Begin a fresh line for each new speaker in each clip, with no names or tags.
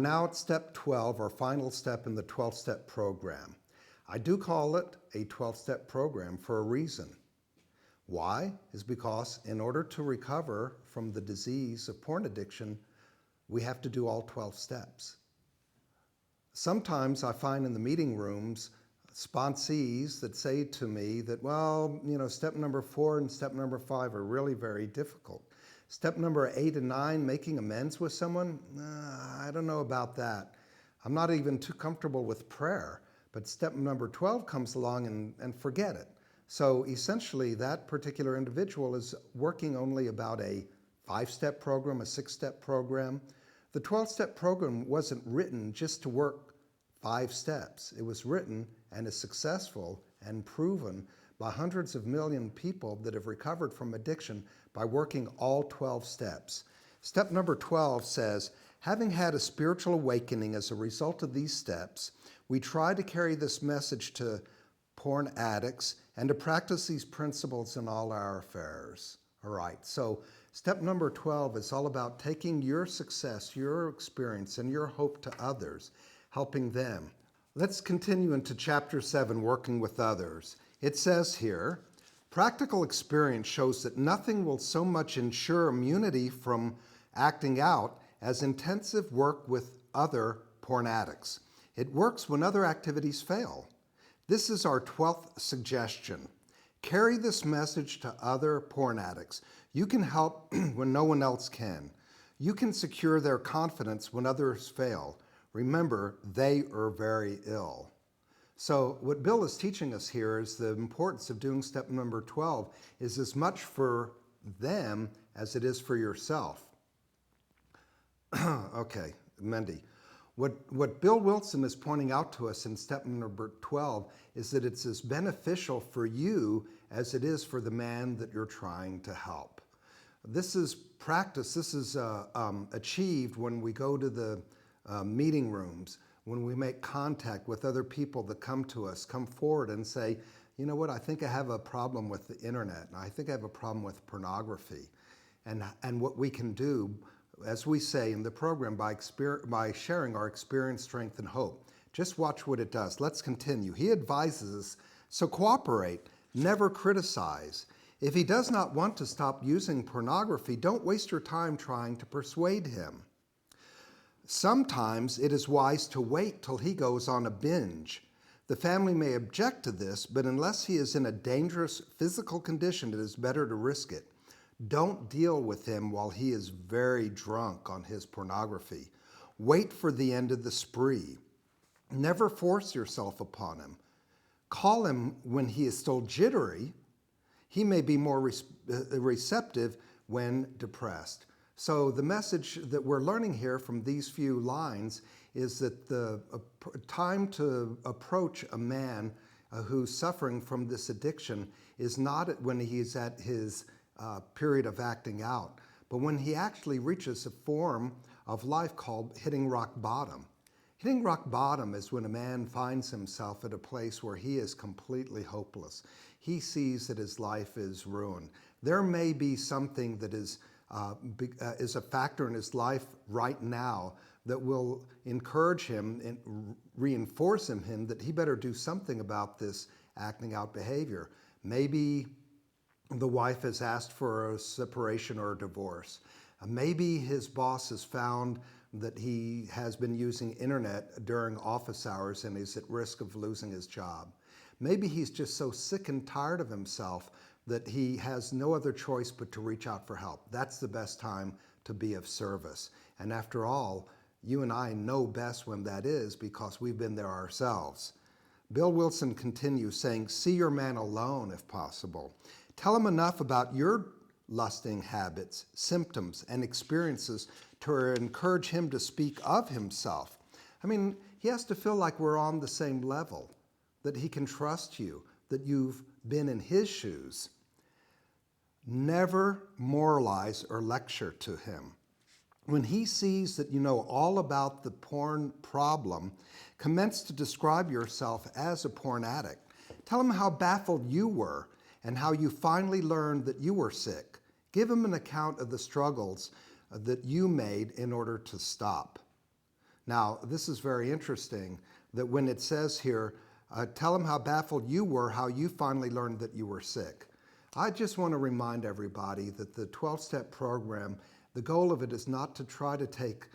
now at step 12, our final step in the 12-step program. I do call it a 12-step program for a reason. Why? Is because in order to recover from the disease of porn addiction, we have to do all 12 steps. Sometimes I find in the meeting rooms sponsees that say to me that, well, step number 4 and step number 5 are really very difficult. Step number 8 and 9, making amends with someone, I don't know about that. I'm not even too comfortable with prayer. But step number 12 comes along and forget it. So essentially that particular individual is working only about a 5-step program, a 6-step program. The 12-step program wasn't written just to work 5 steps. It was written and is successful and proven by hundreds of million people that have recovered from addiction by working all 12 steps. Step number 12 says, having had a spiritual awakening as a result of these steps, we try to carry this message to porn addicts and to practice these principles in all our affairs. All right, so step number 12 is all about taking your success, your experience, and your hope to others, helping them. Let's continue into chapter 7, working with others. It says here, practical experience shows that nothing will so much ensure immunity from acting out as intensive work with other porn addicts. It works when other activities fail. This is our 12th suggestion. Carry this message to other porn addicts. You can help when no one else can. You can secure their confidence when others fail. Remember, they are very ill. So what Bill is teaching us here is the importance of doing step number 12 is as much for them as it is for yourself. Okay, Mendy. What Bill Wilson is pointing out to us in step number 12 is that it's as beneficial for you as it is for the man that you're trying to help. This is practice. This is achieved when we go to the meeting rooms, when we make contact with other people that come to us, come forward and say, you know what, I think I have a problem with the internet, and I think I have a problem with pornography. And what we can do, as we say in the program, by sharing our experience, strength, and hope. Just watch what it does. Let's continue. He advises us, so cooperate, never criticize. If he does not want to stop using pornography, don't waste your time trying to persuade him. Sometimes it is wise to wait till he goes on a binge. The family may object to this, but unless he is in a dangerous physical condition, it is better to risk it. Don't deal with him while he is very drunk on his pornography. Wait for the end of the spree. Never force yourself upon him. Call him when he is still jittery. He may be more receptive when depressed. So the message that we're learning here from these few lines is that the time to approach a man who's suffering from this addiction is not when he's at his period of acting out, but when he actually reaches a form of life called hitting rock bottom. Hitting rock bottom is when a man finds himself at a place where he is completely hopeless. He sees that his life is ruined. There may be something that is a factor in his life right now that will encourage him and reinforce in him that he better do something about this acting out behavior. Maybe the wife has asked for a separation or a divorce. Maybe his boss has found that he has been using internet during office hours and is at risk of losing his job. Maybe he's just so sick and tired of himself that he has no other choice but to reach out for help. That's the best time to be of service. And after all, you and I know best when that is because we've been there ourselves. Bill Wilson continues saying, see your man alone if possible. Tell him enough about your lusting habits, symptoms, and experiences to encourage him to speak of himself. I mean, he has to feel like we're on the same level, that he can trust you, that you've been in his shoes. Never moralize or lecture to him. When he sees that you know all about the porn problem, commence to describe yourself as a porn addict. Tell him how baffled you were and how you finally learned that you were sick. Give him an account of the struggles that you made in order to stop. Now, this is very interesting that when it says here, tell him how baffled you were, how you finally learned that you were sick. I just want to remind everybody that the 12-step program, the goal of it is not to try to take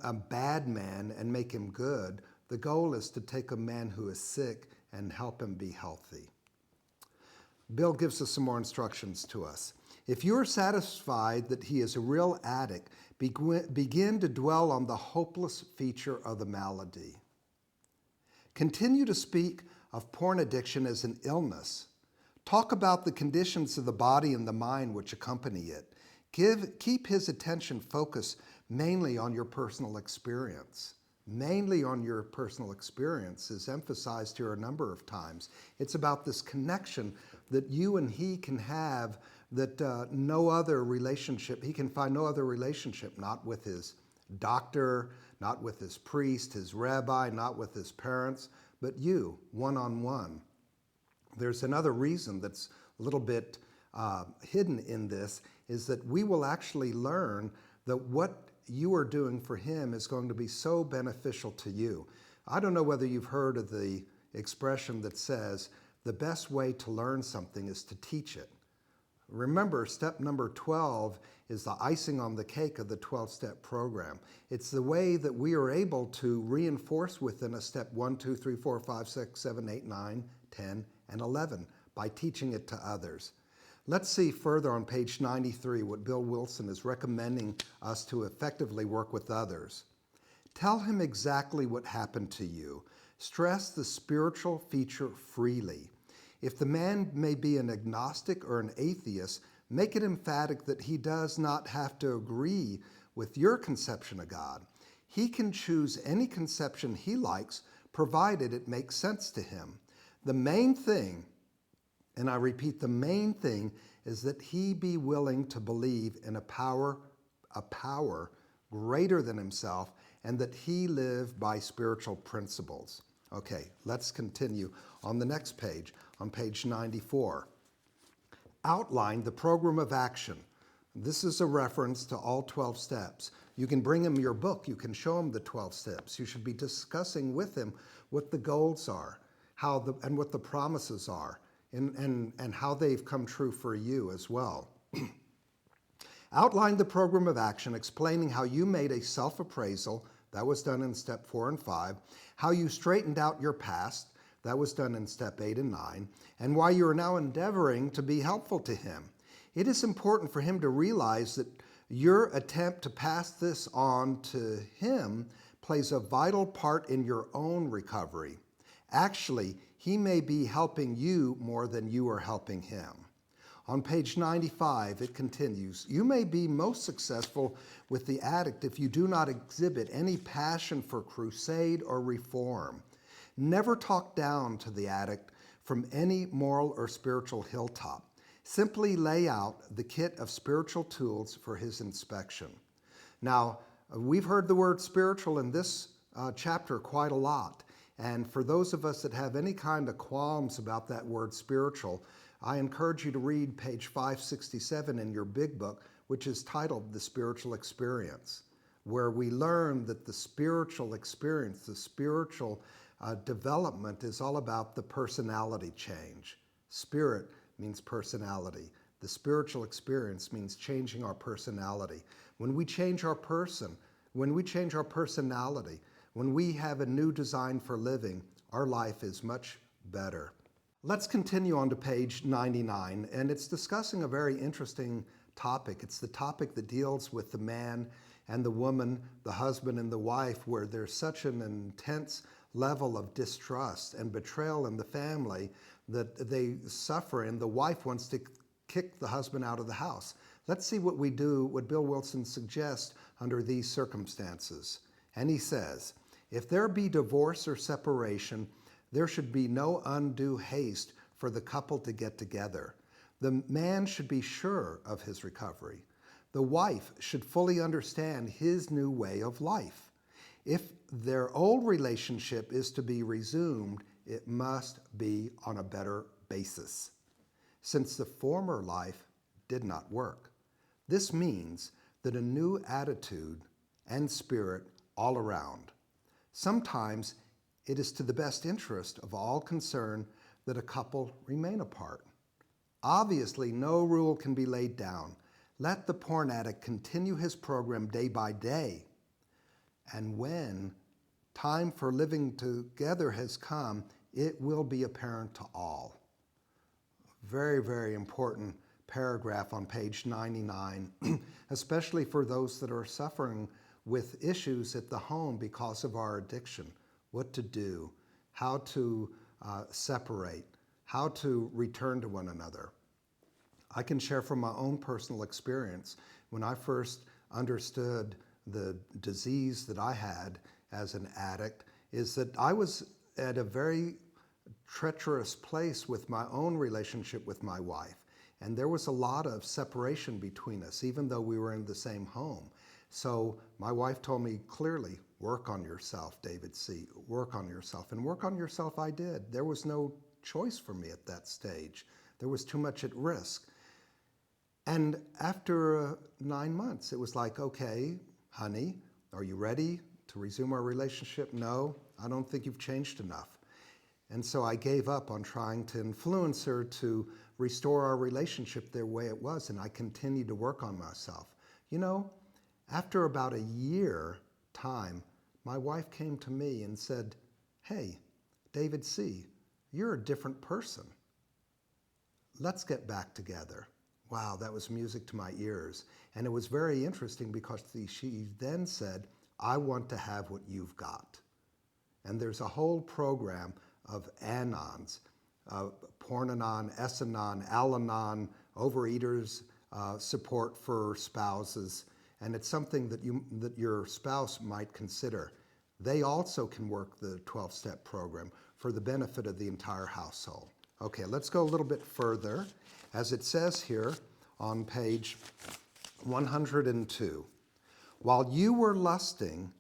a bad man and make him good. The goal is to take a man who is sick and help him be healthy. Bill gives us some more instructions to us. If you are satisfied that he is a real addict, begin to dwell on the hopeless feature of the malady. Continue to speak of porn addiction as an illness. Talk about the conditions of the body and the mind which accompany it. Keep his attention focused mainly on your personal experience. Mainly on your personal experience is emphasized here a number of times. It's about this connection that you and he can have that no other relationship, he can find no other relationship, not with his doctor, not with his priest, his rabbi, not with his parents, but you, one-on-one. There's another reason that's a little bit hidden in this, is that we will actually learn that what you are doing for him is going to be so beneficial to you. I don't know whether you've heard of the expression that says, the best way to learn something is to teach it. Remember, step number 12 is the icing on the cake of the 12-step program. It's the way that we are able to reinforce within a step 1, 2, 3, 4, 5, 6, 7, 8, 9, 10, and 11 by teaching it to others. Let's see further on page 93 what Bill Wilson is recommending us to effectively work with others. Tell him exactly what happened to you. Stress the spiritual feature freely. If the man may be an agnostic or an atheist, make it emphatic that he does not have to agree with your conception of God. He can choose any conception he likes, provided it makes sense to him. The main thing, and I repeat, the main thing is that he be willing to believe in a power greater than himself, and that he live by spiritual principles. Okay, let's continue on the next page, on page 94. Outline the program of action. This is a reference to all 12 steps. You can bring him your book. You can show him the 12 steps. You should be discussing with him what the goals are, and what the promises are, and how they've come true for you as well. Outline the program of action, explaining how you made a self-appraisal, that was done in step 4 and 5, how you straightened out your past, that was done in step 8 and 9, and why you are now endeavoring to be helpful to him. It is important for him to realize that your attempt to pass this on to him plays a vital part in your own recovery. Actually, he may be helping you more than you are helping him. On page 95, it continues, you may be most successful with the addict if you do not exhibit any passion for crusade or reform. Never talk down to the addict from any moral or spiritual hilltop. Simply lay out the kit of spiritual tools for his inspection. Now, we've heard the word spiritual in this chapter quite a lot. And for those of us that have any kind of qualms about that word spiritual, I encourage you to read page 567 in your big book, which is titled The Spiritual Experience, where we learn that the spiritual experience, the spiritual development is all about the personality change. Spirit means personality. The spiritual experience means changing our personality. When we change our person, when we change our personality, when we have a new design for living, our life is much better. Let's continue on to page 99, and it's discussing a very interesting topic. It's the topic that deals with the man and the woman, the husband and the wife, where there's such an intense level of distrust and betrayal in the family that they suffer, and the wife wants to kick the husband out of the house. Let's see what Bill Wilson suggests under these circumstances. And he says, if there be divorce or separation, there should be no undue haste for the couple to get together. The man should be sure of his recovery. The wife should fully understand his new way of life. If their old relationship is to be resumed, it must be on a better basis, since the former life did not work. This means that a new attitude and spirit all around. Sometimes it is to the best interest of all concerned that a couple remain apart. Obviously, no rule can be laid down. Let the porn addict continue his program day by day. And when time for living together has come, it will be apparent to all. Very, very important paragraph on page 99, especially for those that are suffering with issues at the home because of our addiction. What to do, how to separate, how to return to one another. I can share from my own personal experience. When I first understood the disease that I had as an addict, is that I was at a very treacherous place with my own relationship with my wife. And there was a lot of separation between us, even though we were in the same home. So my wife told me clearly, work on yourself, David C., work on yourself. And work on yourself I did. There was no choice for me at that stage. There was too much at risk. And after 9 months, it was like, okay, honey, are you ready to resume our relationship? No, I don't think you've changed enough. And so I gave up on trying to influence her to restore our relationship the way it was, and I continued to work on myself. You know, after about a year time, my wife came to me and said, hey, David C., you're a different person. Let's get back together. Wow, that was music to my ears. And it was very interesting because she then said, I want to have what you've got. And there's a whole program of Anons, Porn-Anon, S-Anon, Al-Anon, Overeaters, support for spouses. And it's something that your spouse might consider. They also can work the 12-step program for the benefit of the entire household. Okay, let's go a little bit further. As it says here on page 102, while you were lusting,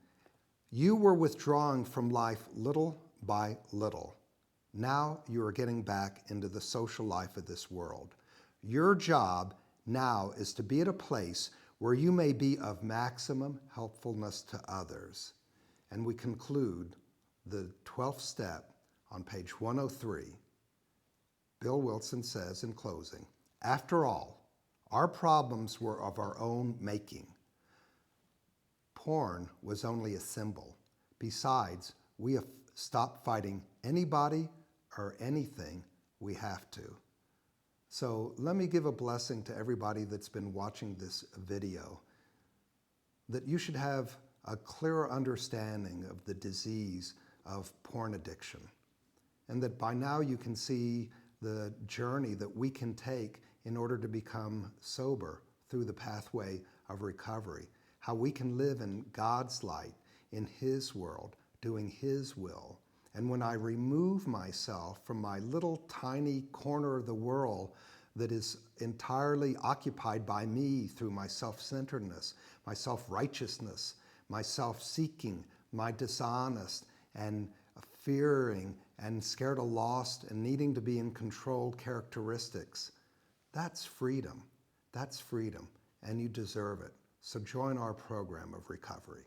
you were withdrawing from life little by little. Now you are getting back into the social life of this world. Your job now is to be at a place where you may be of maximum helpfulness to others. And we conclude the 12th step on page 103. Bill Wilson says in closing, after all, our problems were of our own making. Porn was only a symbol. Besides, we have stopped fighting anybody or anything we have to. So let me give a blessing to everybody that's been watching this video, that you should have a clearer understanding of the disease of porn addiction, and that by now you can see the journey that we can take in order to become sober through the pathway of recovery, how we can live in God's light, in His world, doing His will. And when I remove myself from my little tiny corner of the world that is entirely occupied by me through my self-centeredness, my self-righteousness, my self-seeking, my dishonest and fearing and scared of lost and needing to be in control characteristics, that's freedom. That's freedom, and you deserve it. So join our program of recovery.